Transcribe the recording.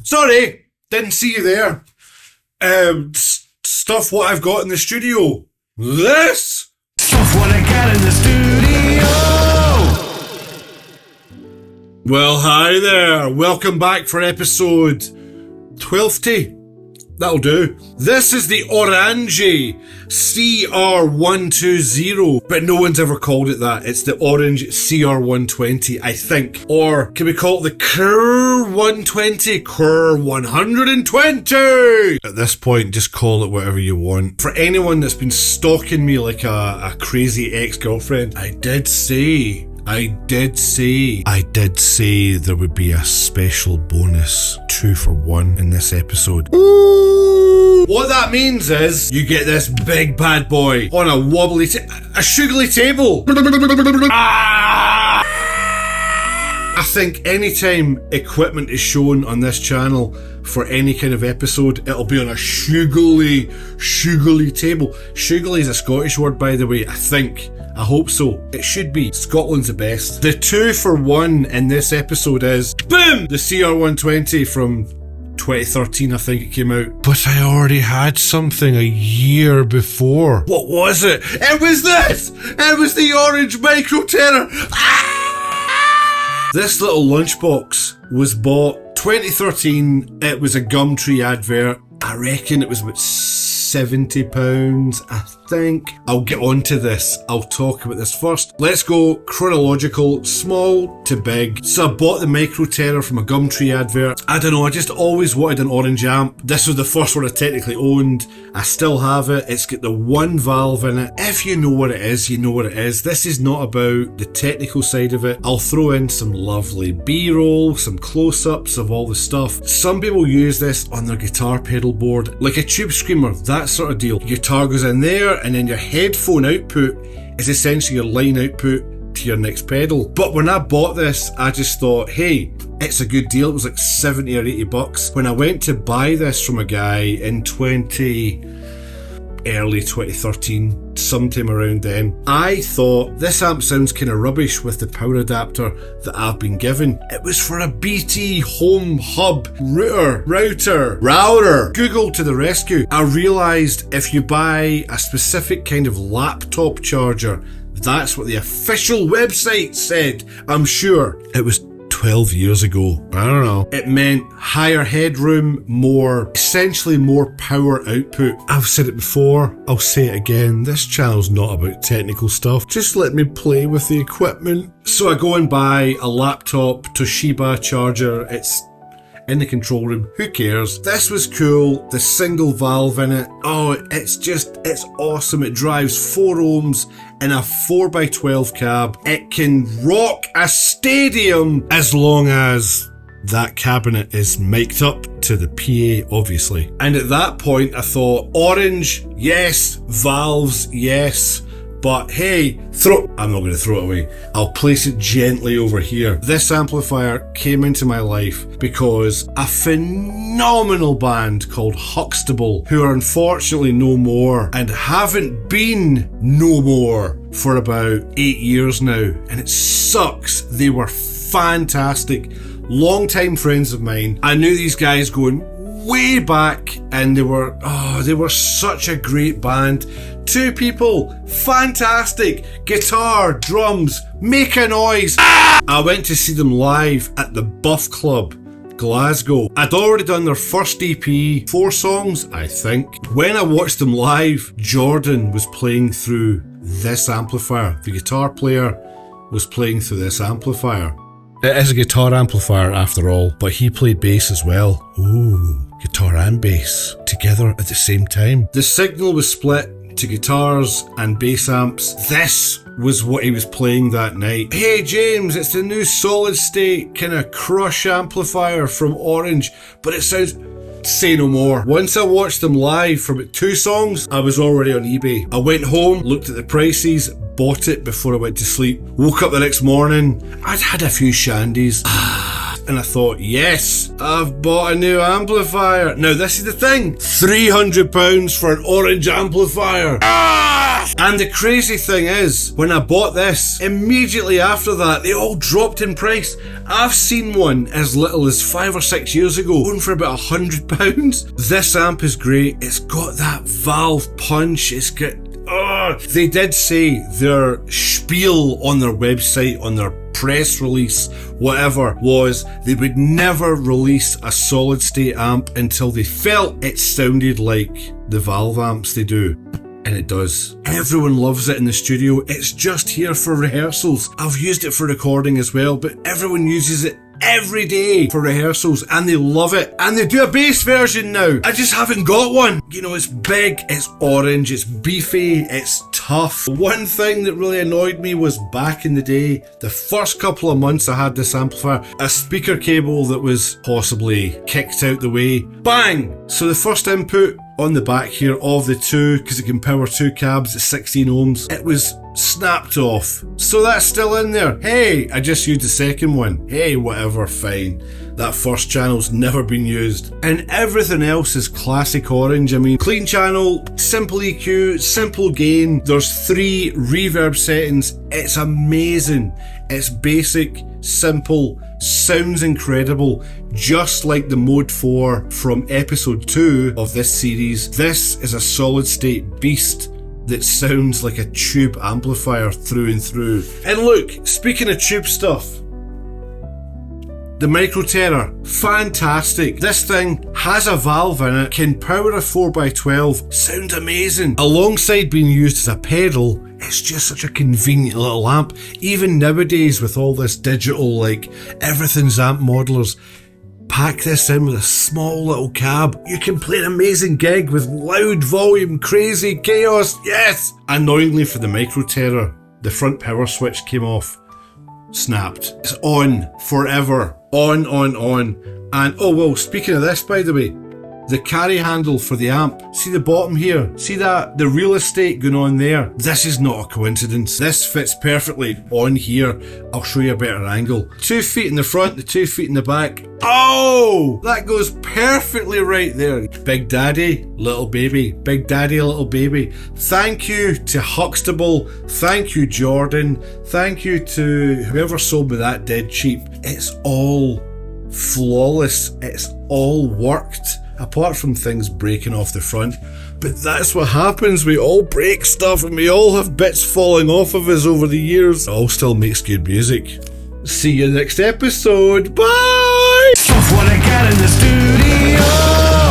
Sorry, didn't see you there. Stuff what I've got in the studio. This! Stuff what I got in the studio! Well, hi there. Welcome back for episode 12. That'll do. This is the Orange CR120, but no one's ever called it that. It's the Orange CR120, I think. Or can we call it the CR120? CR120! At this point, just call it whatever you want. For anyone that's been stalking me like a crazy ex-girlfriend, I did say there would be a special bonus 2 for 1 in this episode. Ooh. What that means is you get this big bad boy on a wobbly, a sugary table. I think anytime equipment is shown on this channel for any kind of episode, it'll be on a sugary table. Sugary is a Scottish word, by the way, I think. I hope so. It should be. Scotland's the best. The 2 for 1 in this episode is, boom, the CR120 from 2013, I think it came out. But I already had something a year before. What was it? It was this! It was the Orange Micro Terror! Ah! This little lunchbox was bought 2013. It was a Gumtree advert. I reckon it was about £70, I think. I'll get onto this. I'll talk about this first. Let's go chronological, small to big. So I bought the Micro Terror from a Gumtree advert. I don't know, I just always wanted an Orange amp. This was the first one I technically owned. I still have it. It's got the one valve in it. If you know what it is, you know what it is. This is not about the technical side of it. I'll throw in some lovely B-roll, some close-ups of all the stuff. Some people use this on their guitar pedal board, like a tube screamer, that sort of deal. Your guitar goes in there, and then your headphone output is essentially your line output to your next pedal. But when I bought this, I just thought, hey, it's a good deal. It was like 70 or 80 bucks. When I went to buy this from a guy in early 2013, sometime around then, I thought this amp sounds kind of rubbish with the power adapter that I've been given. It was for a BT home hub router. Google to the rescue. I realised if you buy a specific kind of laptop charger, that's what the official website said. I'm sure it was 12 years ago. I don't know. It meant higher headroom, essentially more power output. I've said it before, I'll say it again. This channel's not about technical stuff. Just let me play with the equipment. So I go and buy a laptop Toshiba charger. It's in the control room. Who cares? This was cool. The single valve in it. Oh, it's awesome. It drives 4 ohms in a 4x12 cab. It can rock a stadium as long as that cabinet is mic'd up to the PA, obviously. And at that point, I thought, Orange, yes. Valves, yes. But hey, I'm not going to throw it away. I'll place it gently over here. This amplifier came into my life because a phenomenal band called Huxtable, who are unfortunately no more and haven't been no more for about 8 years now. And it sucks. They were fantastic. Long-time friends of mine. I knew these guys going way back, and they were such a great band. 2 people, fantastic, guitar, drums, make a noise. I went to see them live at the Buff Club, Glasgow. I'd already done their first EP, 4 songs, I think. When I watched them live, Jordan was playing through this amplifier. The guitar player was playing through this amplifier. It is a guitar amplifier after all, but he played bass as well. Ooh, guitar and bass together at the same time. The signal was split to guitars and bass amps. This was what he was playing that night. Hey James, it's the new solid state kind of crush amplifier from Orange, but it sounds... Say no more. Once I watched them live for about 2 songs, I was already on eBay. I went home, looked at the prices, bought it before I went to sleep. Woke up the next morning, I'd had a few shandies. and I thought, yes, I've bought a new amplifier. Now this is the thing, £300 for an orange amplifier. And the crazy thing is, when I bought this, immediately after that, they all dropped in price. I've seen one as little as 5 or 6 years ago, going for about £100. This amp is great. It's got that valve punch. It's got... They did say their spiel on their website, on their press release, whatever, was they would never release a solid state amp until they felt it sounded like the valve amps they do. And it does. Everyone loves it in the studio. It's just here for rehearsals. I've used it for recording as well, but everyone uses it every day for rehearsals and they love it. And they do a bass version now. I just haven't got one. You know, it's big, it's orange, it's beefy, it's tough. One thing that really annoyed me was back in the day, the first couple of months I had this amplifier, a speaker cable that was possibly kicked out the way. Bang! So the first input on the back here of the two, because it can power 2 cabs at 16 ohms, it was snapped off. So that's still in there. Hey, I just used the second one. Hey, whatever, fine. That first channel's never been used. And everything else is classic orange. I mean, clean channel, simple EQ, simple gain. There's 3 reverb settings. It's amazing. It's basic, simple, sounds incredible. Just like the Mode 4 from episode 2 of this series, this is a solid state beast that sounds like a tube amplifier through and through. And look, speaking of tube stuff, the Micro Terror, fantastic. This thing has a valve in it, can power a 4x12, sounds amazing. Alongside being used as a pedal, it's just such a convenient little amp. Even nowadays with all this digital, like everything's amp modelers, pack this in with a small little cab. You can play an amazing gig with loud volume, crazy chaos, yes! Annoyingly for the Micro Terror, the front power switch came off. Snapped. It's on forever. On. And oh well, speaking of this, by the way, the carry handle for the amp, see the bottom here? See that? The real estate going on there? This is not a coincidence. This fits perfectly on here. I'll show you a better angle. 2 feet in the front, the 2 feet in the back. Oh! That goes perfectly right there. Big Daddy, little baby. Big Daddy, little baby. Thank you to Huxtable. Thank you, Jordan. Thank you to whoever sold me that dead cheap. It's all flawless. It's all worked. Apart from things breaking off the front. But that's what happens, we all break stuff and we all have bits falling off of us over the years. It all still makes good music. See you next episode, bye! Stuff what I got in the studio.